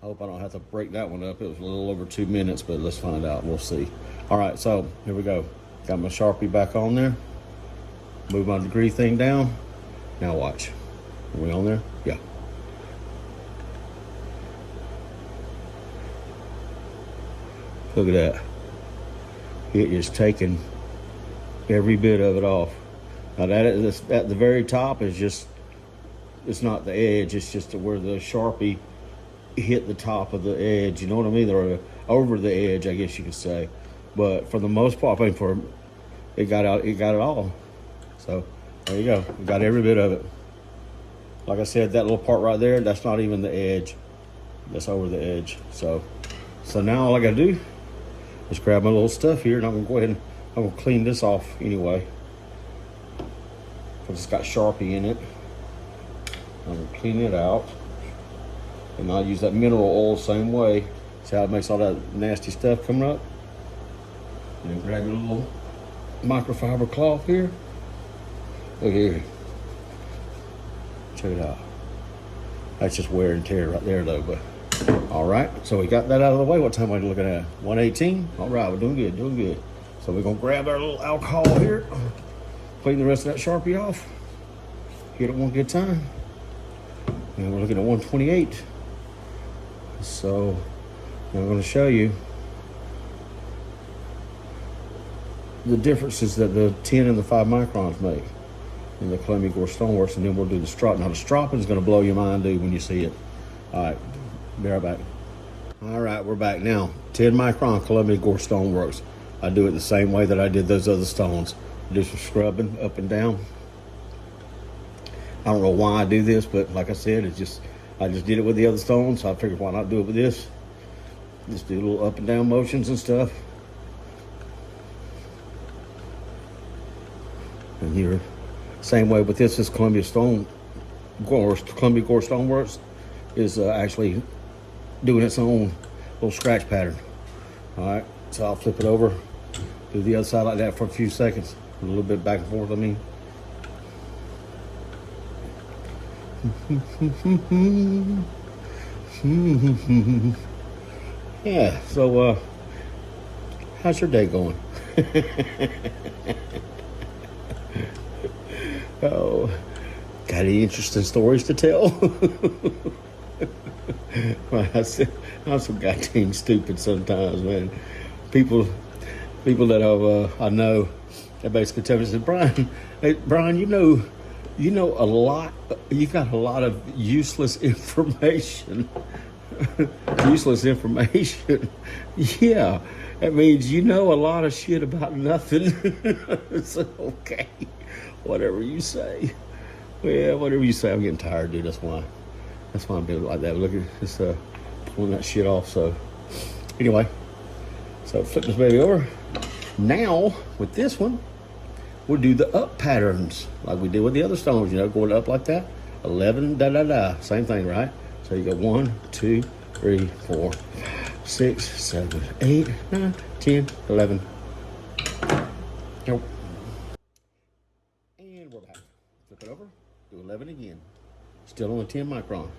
I hope I don't have to break that one up. It was a little over 2 minutes, but let's find out. We'll see. All right, so here we go. Got my Sharpie back on there. Move my degree thing down. Now watch. Are we on there? Yeah. Look at that. It is taking every bit of it off. Now that is, at the very top is just, it's not the edge, it's just where the Sharpie hit the top of the edge, you know what I mean? Or over the edge, I guess you could say. But for the most part, I think it got it all. So there you go. We got every bit of it. Like I said, that little part right there, that's not even the edge. That's over the edge. So now all I gotta do is grab my little stuff here, and I'm gonna go ahead and I'm gonna clean this off anyway, because it's got Sharpie in it. I'm gonna clean it out. And I'll use that mineral oil same way. See how it makes all that nasty stuff coming up? And then grab your little microfiber cloth here. Look here. Check it out. That's just wear and tear right there though, but all right. So we got that out of the way. What time are we looking at? 1:18? All right, we're doing good, doing good. So we're gonna grab our little alcohol here, clean the rest of that Sharpie off, hit it one good time. And we're looking at 128. So I'm going to show you the differences that the 10 and the 5 microns make in the Columbia Gore Stoneworks, and then we'll do the strop. Now the stropping is going to blow your mind, dude, when you see it. All right, be right back. All right, we're back now. 10 micron Columbia Gore Stoneworks. I do it the same way that I did those other stones. Do some scrubbing up and down. I don't know why I do this, but like I said, I just did it with the other stones, so I figured why not do it with this. Just do little up and down motions and stuff. And here, same way with this is Columbia Gore Stoneworks is actually doing its own little scratch pattern. All right, so I'll flip it over, do the other side like that for a few seconds, a little bit back and forth, I mean. Yeah, so how's your day going? Oh, got any interesting stories to tell? Well, I'm so goddamn stupid sometimes, man. People that I know, they basically tell me, they said, Brian, hey, Brian, you know a lot, you've got a lot of useless information. Useless information. Yeah, that means you know a lot of shit about nothing. It's okay, whatever you say. Well, whatever you say. I'm getting tired, dude. That's why I'm doing it like that. Look at this, pulling that shit off. So anyway, so flip this baby over. Now with this one, we'll do the up patterns like we did with the other stones, you know, going up like that. 11, da da da. Same thing, right? So you go 1, 2, 3, 4, 6, 7, 8, 9, 10, 11. Nope. And we're back. Flip it over. Do 11 again. Still on the 10 micron.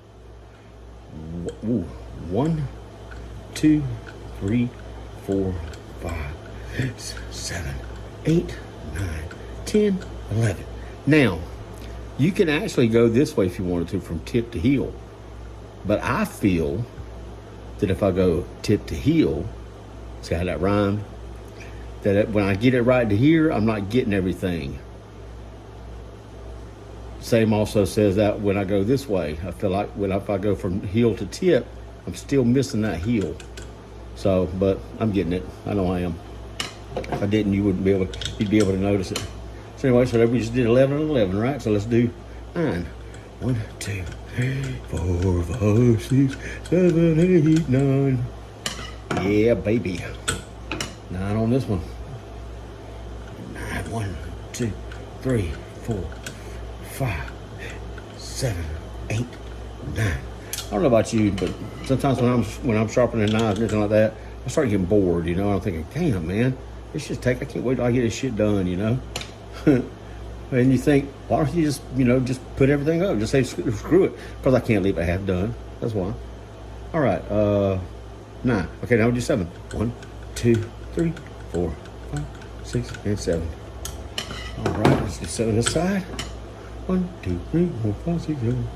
Ooh. 1, 2, 3, 4, 5, 6, 7, 8, 9, 10, 11. Now, you can actually go this way if you wanted to, from tip to heel. But I feel that if I go tip to heel, see how that rhymed? That when I get it right to here, I'm not getting everything. Same also says that when I go this way, I feel like if I go from heel to tip, I'm still missing that heel. So, but I'm getting it. I know I am. If I didn't, you'd be able to notice it. So anyway, so we just did 11 and 11, right? So let's do 9. 1, 2, 3, 4, 5, 6, 7, 8, 9. Yeah, baby. 9 on this one. 9, 1, 2, 3, 4, 5, 7, 8, 9. I don't know about you, but sometimes when I'm sharpening knives and anything like that, I start getting bored, you know. I'm thinking, damn, man, I can't wait till I get this shit done, you know. And you think, why don't you just put everything up? Just say, screw it, because I can't leave it half done. That's why. All right, 9. Okay, now we do 7. 1, 2, 3, 4, 5, 6, and 7. All right, let's do 7 this side. 1, 2, 3, 4, 5, 6, 7.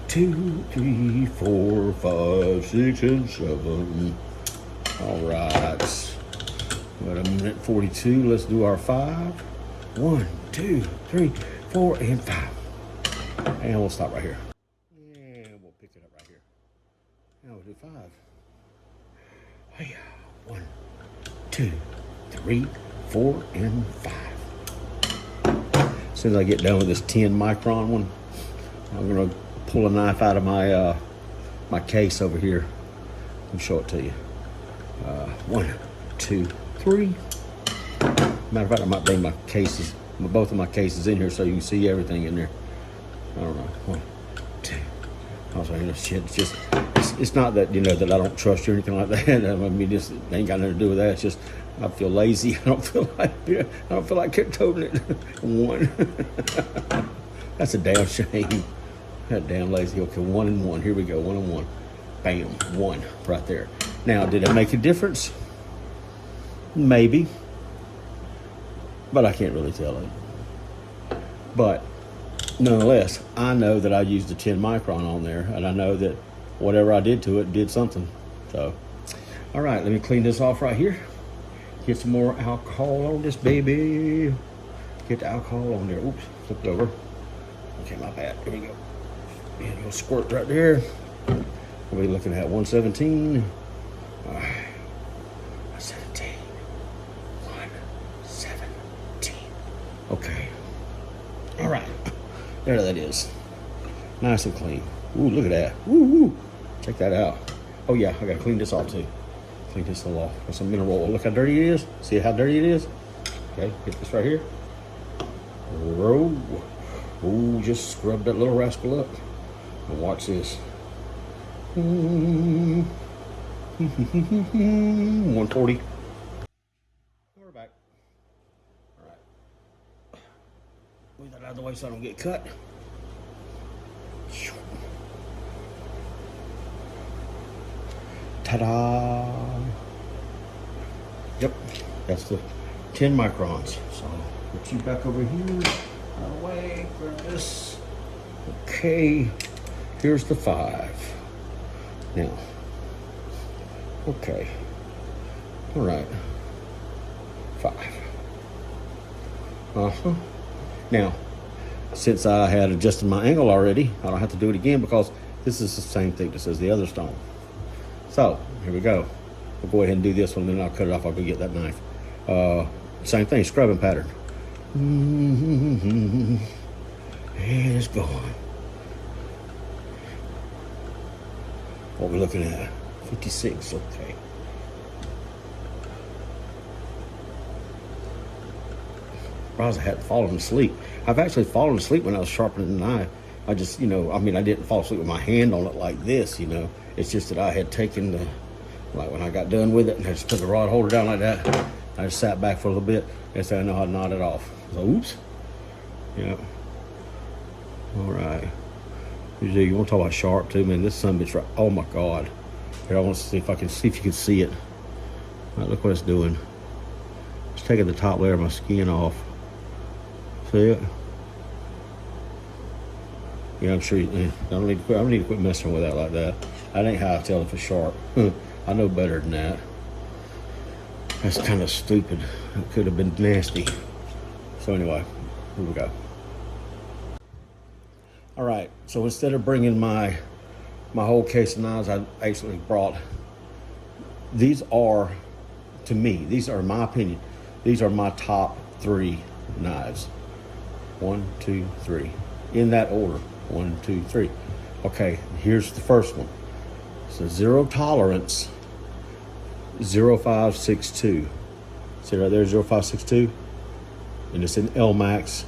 2, 3, 4, 5, 6, and 7. All right. We're at 1:42. Let's do our 5. 1, 2, 3, 4, and 5. And we'll stop right here. And we'll pick it up right here. Now we'll do 5. 1, 2, 3, 4, and 5. As soon as I get done with this 10 micron one, I'm gonna pull a knife out of my my case over here and show it to you. 1, 2, 3. Matter of fact, I might bring my cases, both of my cases in here so you can see everything in there. I don't know. 1, 2. I was like, shit, it's not that, you know, that I don't trust you or anything like that. I mean, it ain't got nothing to do with that. It's just I feel lazy. I don't feel like toting it. 1. That's a damn shame. That damn lazy. Okay, 1 and 1. Here we go. 1 and 1. Bam. 1 right there. Now, did it make a difference? Maybe. But I can't really tell it. But nonetheless, I know that I used a 10 micron on there, and I know that whatever I did to it did something. So, all right, let me clean this off right here. Get some more alcohol on this baby. Get the alcohol on there. Oops, flipped over. Okay, my bad. Here we go. And you'll squirt right there. We'll be looking at 117. All right. 117. 117. Okay. All right. There that is. Nice and clean. Ooh, look at that. Ooh. Check that out. Oh, yeah, I got to clean this off, too. Clean this all off with some mineral oil. Look how dirty it is. See how dirty it is? Okay, get this right here. Roll. Ooh, just scrub that little rascal up. And watch this. 140. We're back. All right. Move that out of the way so I don't get cut. Ta-da! Yep, that's the 10 microns. So put you back over here. Out of the way. Grab this. Okay. Here's the 5. Now. Okay. All right. 5. Now, since I had adjusted my angle already, I don't have to do it again because this is the same thickness as the other stone. So, here we go. We'll go ahead and do this one, then I'll cut it off. I'll go get that knife. Same thing, scrubbing pattern. And it's gone. What we're looking at? 56, okay. I had fallen asleep. I've actually fallen asleep when I was sharpening the knife. I just, you know, I mean, I didn't fall asleep with my hand on it like this, you know. It's just that I had taken the, like when I got done with it, and I just put the rod holder down like that. I just sat back for a little bit, and so I know how to knot it off. So, oops. Yeah. All right. You want to talk about sharp too, man? This son bitch right. Oh my God. Here, I want to see if you can see it. All right, look what it's doing. It's taking the top layer of my skin off. See it? Yeah, I'm sure I don't need to quit messing with that like that. That ain't how I tell if it's sharp. I know better than that. That's kind of stupid. It could have been nasty. So anyway, here we go. All right, so instead of bringing my whole case of knives, I actually brought, these are, to me, these are, in my opinion, these are my top 3 knives. 1, 2, 3. In that order. 1, 2, 3. Okay, here's the first one. So zero tolerance, 0562. See right there, 0562? And it's in L Max.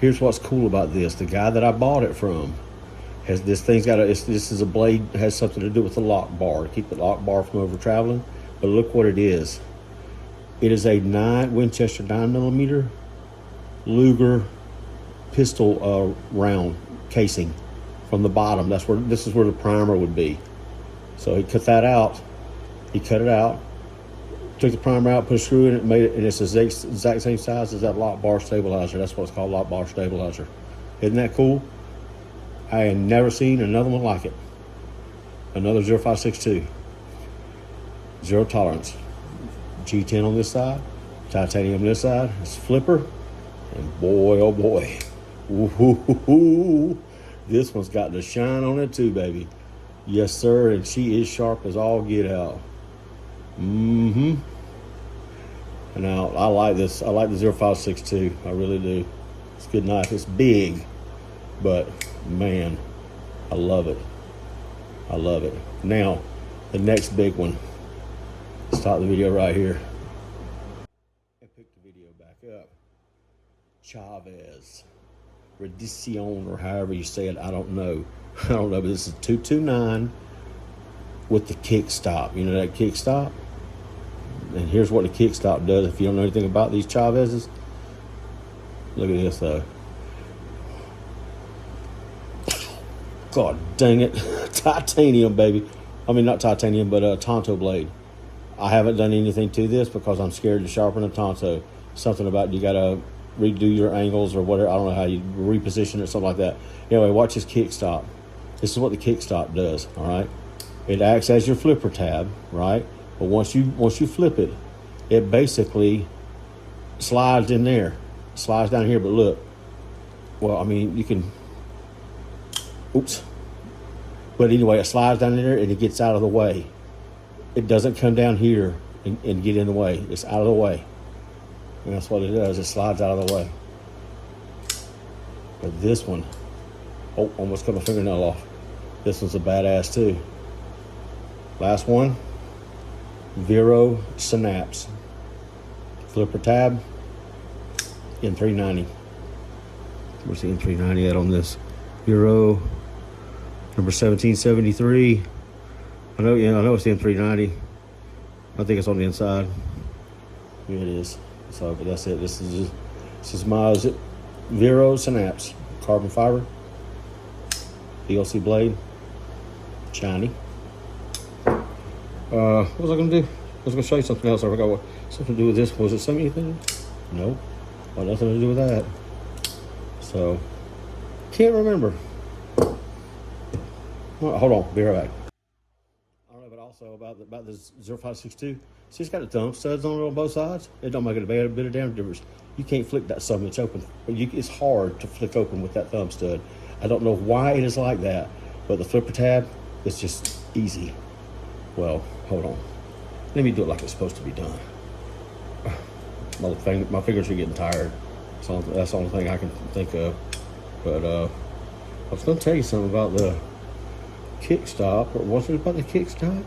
Here's what's cool about this. The guy that I bought it from has this thing's got this is a blade, has something to do with the lock bar, to keep the lock bar from over traveling. But look what it is. It is a Winchester 9mm Luger pistol round casing from the bottom. This is where the primer would be. So he cut that out. He cut it out, took the primer out, put a screw in it, made it, and it's the exact same size as that lock bar stabilizer. That's what it's called, lock bar stabilizer. Isn't that cool? I had never seen another one like it. Another 0562. Zero tolerance. G10 on this side, titanium on this side. It's a flipper, and boy, oh boy. Ooh, this one's got the shine on it too, baby. Yes, sir, and she is sharp as all get out. And now, I like this. I like the 0562. I really do. It's a good knife. It's big, but man, I love it. I love it. Now, the next big one. Stop the video right here. And pick the video back up. Chavez. Redicion, or however you say it, I don't know. I don't know, but this is 229 with the kick stop. You know that kick stop? And here's what the kick stop does. If you don't know anything about these Chavezes, look at this though. God dang it. Titanium, baby. I mean, not titanium, but a Tonto blade. I haven't done anything to this because I'm scared to sharpen a Tonto. Something about you got to redo your angles or whatever. I don't know how you reposition it, something like that. Anyway, watch this kick stop. This is what the kick stop does, all right? It acts as your flipper tab, right? But once you flip it, it basically slides in there. Slides down here, but look. Well, I mean, you can... Oops. But anyway, it slides down in there and it gets out of the way. It doesn't come down here and get in the way. It's out of the way. And that's what it does. It slides out of the way. But this one... Oh, almost cut my fingernail off. This one's a badass too. Last one. Vero Synapse. Flipper tab. N390. Where's the N390 at on this? Vero number 1773. I know it's the N390. I think it's on the inside. Here it is. So, but that's it. This is my Vero Synapse. Carbon fiber. DLC blade. Shiny. What was I going to do? I was going to show you something else. I forgot what. Something to do with this. Was it something anything? No. Well, nothing to do with that. So, can't remember. Well, hold on. Be right back. I don't know, but also about this 0562. See, it's got the thumb studs on it on both sides. It don't make it a bit of damn difference. You can't flick that something that's open. It's hard to flick open with that thumb stud. I don't know why it is like that, but the flipper tab is just easy. Well, hold on. Let me do it like it's supposed to be done. My fingers are getting tired. So that's the only thing I can think of. But I was going to tell you something about the kick stop. Or was it about the kick stop?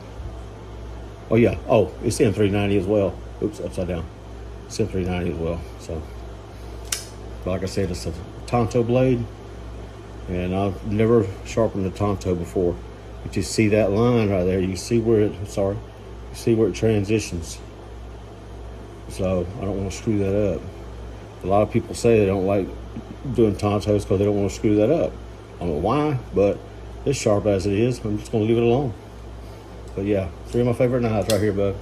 Oh, yeah. Oh, it's M390 as well. Oops, upside down. It's M390 as well. So, like I said, it's a Tonto blade. And I've never sharpened a Tonto before. But you see that line right there. You see where it transitions. So I don't want to screw that up. A lot of people say they don't like doing Tontos because they don't want to screw that up. I don't know why, but as sharp as it is, I'm just going to leave it alone. But yeah, 3 of my favorite knives right here, bud.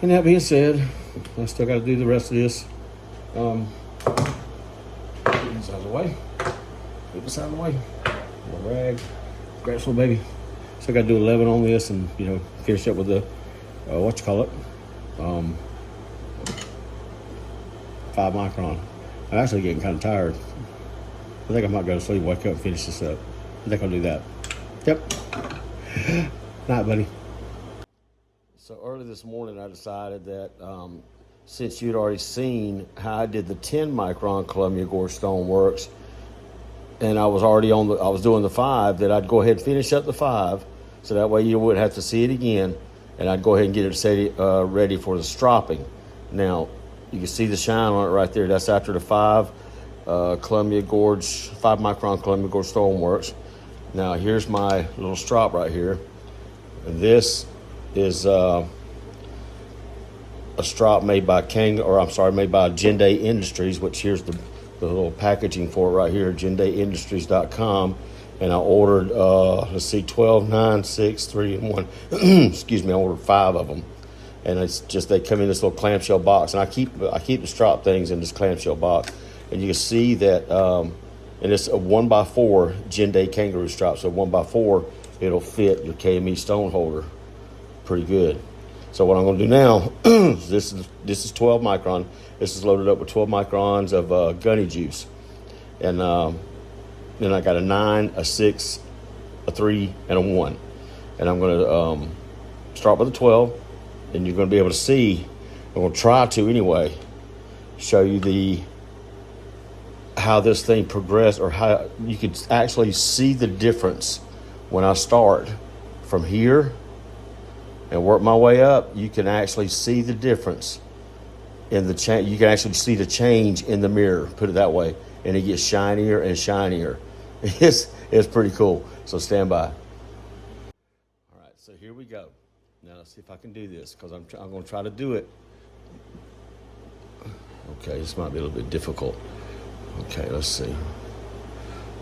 And that being said, I still got to do the rest of this. Get this out of the way. Get this out of the way. Little rag. Grab some, baby. So I got to do 11 on this and, finish up with the, 5 micron. I'm actually getting kind of tired. I think I might go to sleep, wake up, and finish this up. I think I'll do that. Yep. Night, buddy. So early this morning, I decided that since you'd already seen how I did the 10 micron Columbia Gorge Stoneworks, and I was doing the 5, that I'd go ahead and finish up the 5, so that way you wouldn't have to see it again, and I'd go ahead and get it ready for the stropping. Now, you can see the shine on it right there. That's after the 5 Columbia Gorge, 5 micron Columbia Gorge Stoneworks. Now, here's my little strop right here. And this is a strop made by made by Genday Industries, which here's the little packaging for it right here, GendayIndustries.com. And I ordered, let's see, 12, 9, 6, 3, and 1. Excuse me, I ordered 5 of them. And it's just, they come in this little clamshell box. And I keep the strop things in this clamshell box. And you can see that, and it's a 1x4 Gen-Day kangaroo strap. So 1x4, it'll fit your KME stone holder pretty good. So what I'm going to do now, this is 12 micron. This is loaded up with 12 microns of gunny juice. And then I got a 9, a 6, a 3, and a 1. And I'm going to start with a 12. And you're going to be able to see, I'm going to try to anyway, show you how this thing progressed, or how you could actually see the difference when I start from here and work my way up. You can actually see the difference in the change. You can actually see the change in the mirror, put it that way, and it gets shinier and shinier. It's pretty cool. So stand by. All right, so here we go. Now let's see if I can do this, because I'm going to try to do it. Okay, this might be a little bit difficult. Okay, let's see.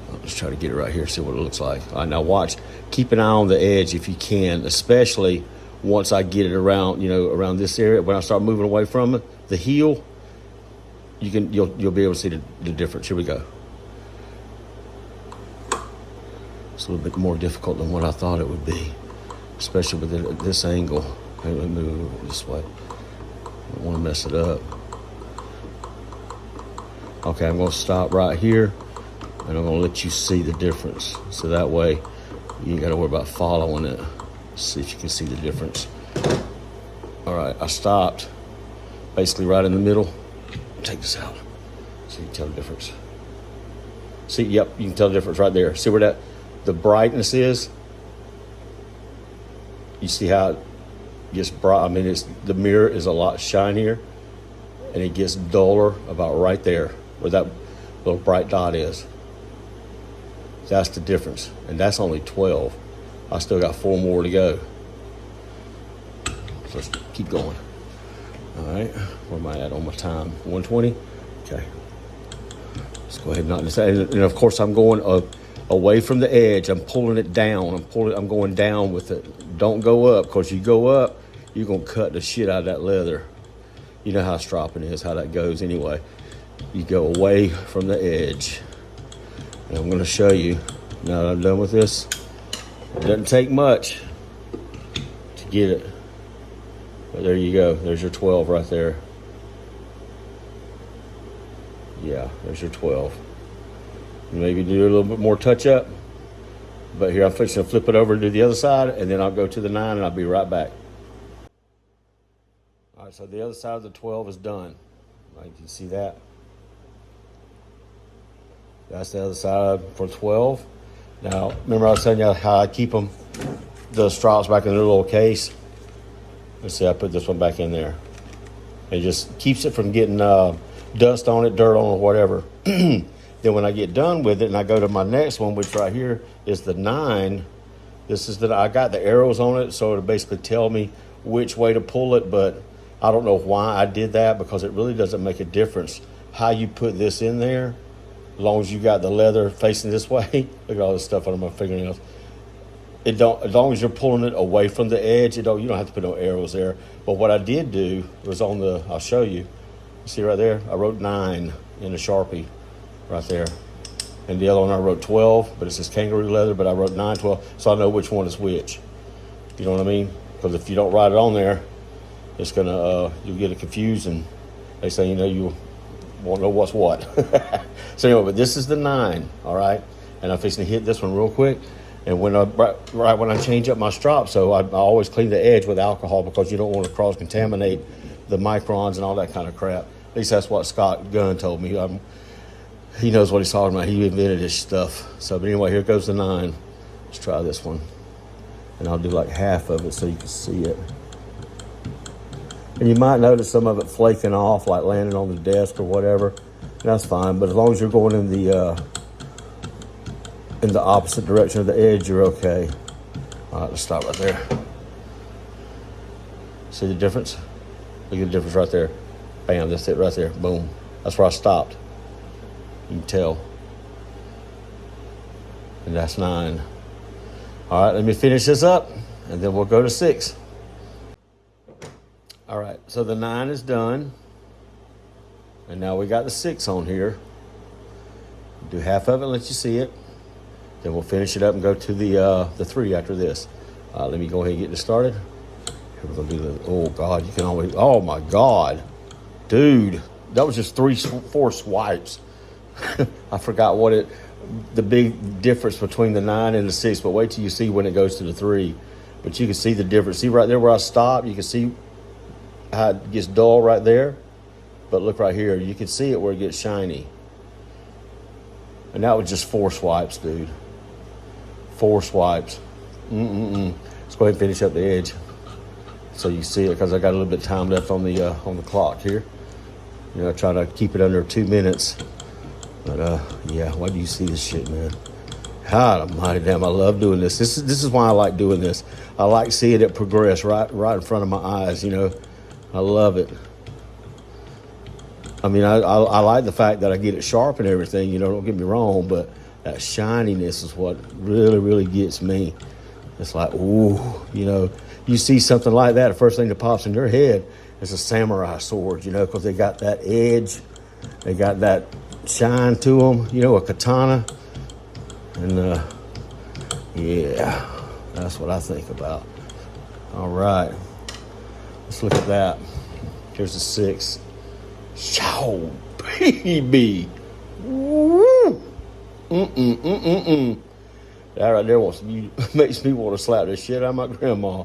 I'll just try to get it right here, see what it looks like. All right, now watch. Keep an eye on the edge if you can, especially once I get it around, around this area. When I start moving away from it, the heel, you'll be able to see the difference. Here we go. It's a little bit more difficult than what I thought it would be, especially with this angle. Let me move it this way. I don't want to mess it up. Okay, I'm going to stop right here, and I'm going to let you see the difference. So that way, you ain't got to worry about following it. See if you can see the difference. All right, I stopped basically right in the middle. Take this out so you can tell the difference. See, yep, you can tell the difference right there. See where the brightness is? You see how it gets bright? I mean, the mirror is a lot shinier, and it gets duller about right there where that little bright dot is. That's the difference, and that's only 12. I still got 4 more to go. So let's keep going. All right, where am I at on my time? 120? Okay. Let's go ahead and knock this out. And of course, I'm going away from the edge. I'm pulling it down. I'm going down with it. Don't go up, because you go up, you're going to cut the shit out of that leather. You know how stropping is, how that goes anyway. You go away from the edge. And I'm going to show you, now that I'm done with this, it doesn't take much to get it. But there you go. There's your 12 right there. Yeah, there's your 12. Maybe do a little bit more touch up. But here I'm fixing to flip it over to the other side, and then I'll go to the 9, and I'll be right back. All right, so the other side of the 12 is done. You can see that. That's the other side for 12. Now, remember I was telling you how I keep the straps back in their little case? Let's see, I put this one back in there. It just keeps it from getting dust on it, dirt on it, whatever. Then when I get done with it and I go to my next one, which right here is the 9, I got the arrows on it, so it'll basically tell me which way to pull it, but I don't know why I did that, because it really doesn't make a difference how you put this in there, as long as you got the leather facing this way. Look at all this stuff under my fingernails. As long as you're pulling it away from the edge, you don't have to put no arrows there. But what I did do was I'll show you. See right there? I wrote 9 in a Sharpie right there. And the other one I wrote 12, but it says kangaroo leather, but I wrote 9, 12, so I know which one is which. You know what I mean? Because if you don't write it on there, it's gonna you'll get it confused, and they say you won't know what's what. So anyway, but this is the 9, all right? And I'm fixing to hit this one real quick. And when I change up my strop, so I always clean the edge with alcohol, because you don't want to cross-contaminate the microns and all that kind of crap. At least that's what Scott Gunn told me. He knows what he's talking about. He invented this stuff. So, but anyway, here goes the 9. Let's try this one. And I'll do like half of it so you can see it. And you might notice some of it flaking off, like landing on the desk or whatever. And that's fine, but as long as you're going in the opposite direction of the edge, you're okay. All right, let's stop right there. See the difference? Look at the difference right there. Bam, that's it right there. Boom. That's where I stopped. You can tell. and that's 9. All right, let me finish this up, and then we'll go to 6. All right, so the 9 is done, and now we got the 6 on here. Do half of it, let you see it. Then we'll finish it up and go to the 3 after this. Let me go ahead and get this started. Here we're gonna do the, oh God, you can always, oh my God. Dude, that was just 4 swipes. I forgot the big difference between the 9 and the 6, but wait till you see when it goes to the 3. But you can see the difference. See right there where I stopped, you can see how it gets dull right there. But look right here, you can see it where it gets shiny. And that was just 4 swipes, dude. 4 swipes. Let's go ahead and finish up the edge so you see it, because I got a little bit of time left on the clock here. You know, I try to keep it under 2 minutes. But yeah, why do you see this shit, man? God almighty damn, I love doing this. This is why I like doing this. I like seeing it progress right in front of my eyes, you know. I love it. I mean, I like the fact that I get it sharp and everything, you know, don't get me wrong, but that shininess is what really, really gets me. It's like, ooh, you know, you see something like that, the first thing that pops in your head is a samurai sword, you know, because they got that edge, they got that shine to them, you know, a katana. And yeah, that's what I think about. All right, let's look at that. Here's the 6. Show, baby. Woo. That right there makes me want to slap the shit out of my grandma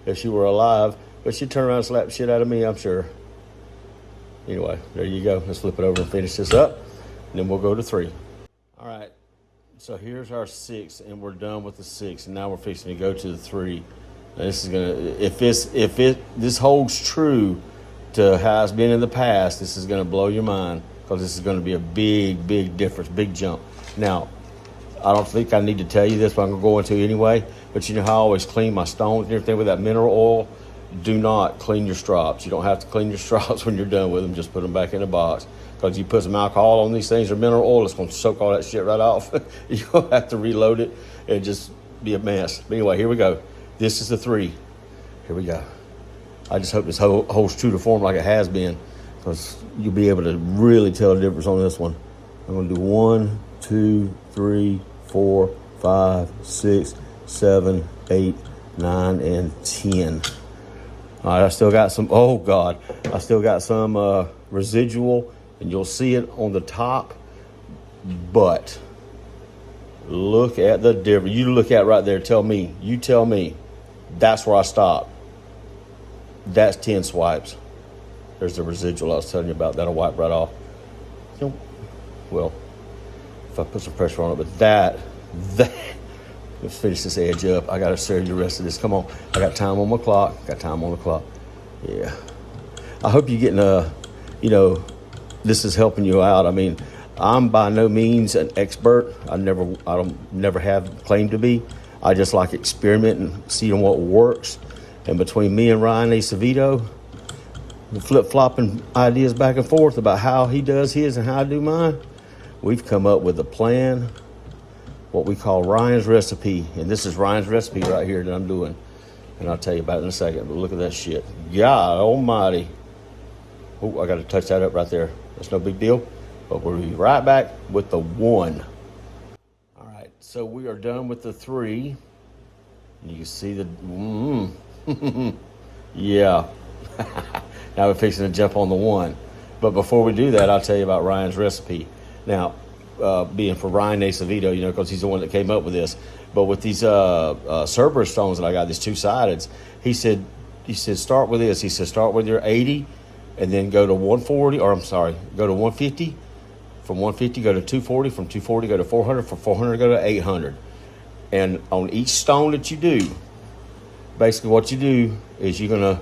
if she were alive. But she'd turn around and slap the shit out of me, I'm sure. Anyway, there you go. Let's flip it over and finish this up. And then we'll go to 3. All right. So here's our 6, and we're done with the 6. And now we're fixing to go to the 3. Now this is gonna, if this holds true to how it's been in the past, this is gonna blow your mind, because this is gonna be a big, big difference, big jump. Now, I don't think I need to tell you this, but I'm gonna go into it anyway. But you know how I always clean my stones and everything with that mineral oil? Do not clean your strops. You don't have to clean your strops when you're done with them. Just put them back in the box. Because you put some alcohol on these things or mineral oil, it's going to soak all that shit right off. You're going to have to reload it and just be a mess. But anyway, here we go. This is the 3. Here we go. I just hope this holds true to form like it has been, because you'll be able to really tell the difference on this one. I'm going to do 1, 2, 3, 4, 5, 6, 7, 8, 9, and 10. All right, I still got some, oh God, I still got some residual, and you'll see it on the top, but look at the difference. You look at right there, you tell me, that's where I stopped. That's 10 swipes. There's the residual I was telling you about. That'll wipe right off. Well, if I put some pressure on it, but that, let's finish this edge up. I got to share you the rest of this. Come on. I got time on my clock. Yeah. I hope you're getting you know, this is helping you out. I mean, I'm by no means an expert. I don't never have claimed to be. I just like experimenting, seeing what works. And between me and Ryan Acevedo, the flip-flopping ideas back and forth about how he does his and how I do mine, we've come up with a plan, what we call Ryan's recipe. And this is Ryan's recipe right here that I'm doing. And I'll tell you about it in a second. But look at that shit. God almighty. Oh, I got to touch that up right there. That's no big deal. But we'll be right back with the 1. All right. So we are done with the 3. You can see the... yeah. Now we're fixing to jump on the 1. But before we do that, I'll tell you about Ryan's recipe. Now, being for Ryan Acevedo, you know, because he's the one that came up with this. But with these Cerberus stones that I got, these 2-sideds, he said, start with this. He said, start with your 80 and then go to 140, or I'm sorry, go to 150. From 150, go to 240. From 240, go to 400. From 400, go to 800. And on each stone that you do, basically what you do is you're going to,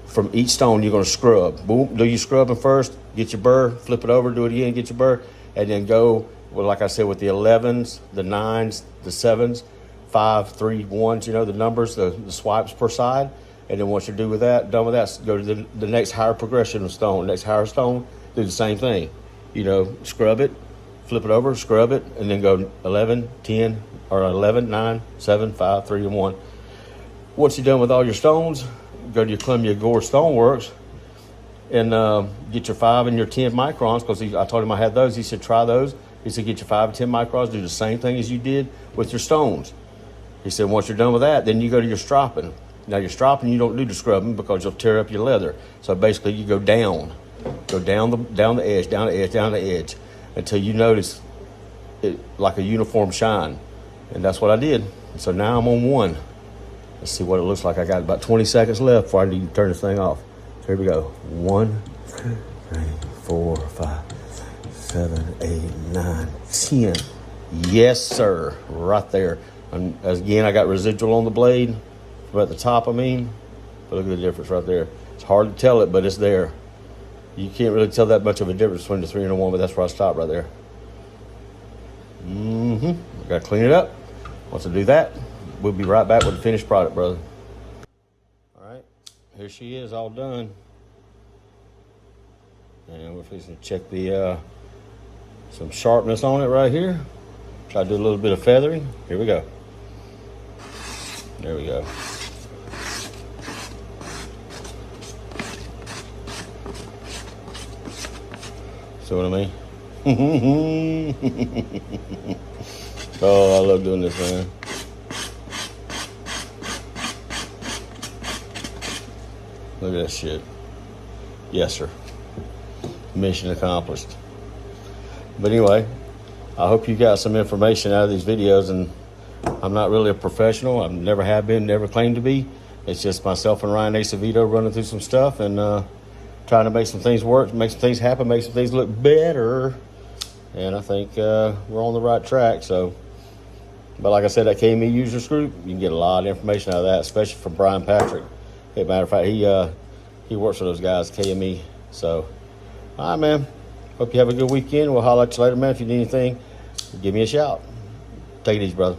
from each stone, you're going to scrub. Boom, do your scrubbing first, get your burr, flip it over, do it again, get your burr, and then go, well, like I said, with the 11s, the 9s, the 7s, 5, 3, 1s, you know, the numbers, the swipes per side. And then once you're done with that, go to the next higher progression of stone. Next higher stone, do the same thing. You know, scrub it, flip it over, scrub it, and then go 11, 10, or 11, 9, 7, 5, 3, and 1. Once you're done with all your stones, go to your Columbia Gore Stoneworks and get your 5 and your 10 microns, because I told him I had those. He said, try those. He said, get your 5 and 10 microns, do the same thing as you did with your stones. He said, once you're done with that, then you go to your stropping. Now, your stropping, you don't do the scrubbing because you'll tear up your leather. So basically, you go down the edge, until you notice it like a uniform shine. And that's what I did. So now I'm on 1. Let's see what it looks like. I got about 20 seconds left before I need to turn this thing off. So here we go. 1, 2, 3, 4, 5, 7, 8, 9, 10. Yes, sir. Right there. And again, I got residual on the blade. At the top, I mean. But look at the difference right there. It's hard to tell it, but it's there. You can't really tell that much of a difference between the 3 and the 1, but that's where I stopped right there. Got to clean it up. Once I do that, we'll be right back with the finished product, brother. All right, here she is, all done. And we're fixing to check the some sharpness on it right here. Try to do a little bit of feathering. Here we go. There we go. See what I mean? Oh, I love doing this, man. Look at that shit. Yes, sir. Mission accomplished. But anyway, I hope you got some information out of these videos. And I'm not really a professional. I never have been, never claimed to be. It's just myself and Ryan Acevedo running through some stuff and trying to make some things work, make some things happen, make some things look better. And I think we're on the right track. So, but like I said, that KME users group, you can get a lot of information out of that, especially from Brian Patrick. As a matter of fact, he works for those guys, KME. So, all right, man. Hope you have a good weekend. We'll holler at you later, man. If you need anything, give me a shout. Take it easy, brother.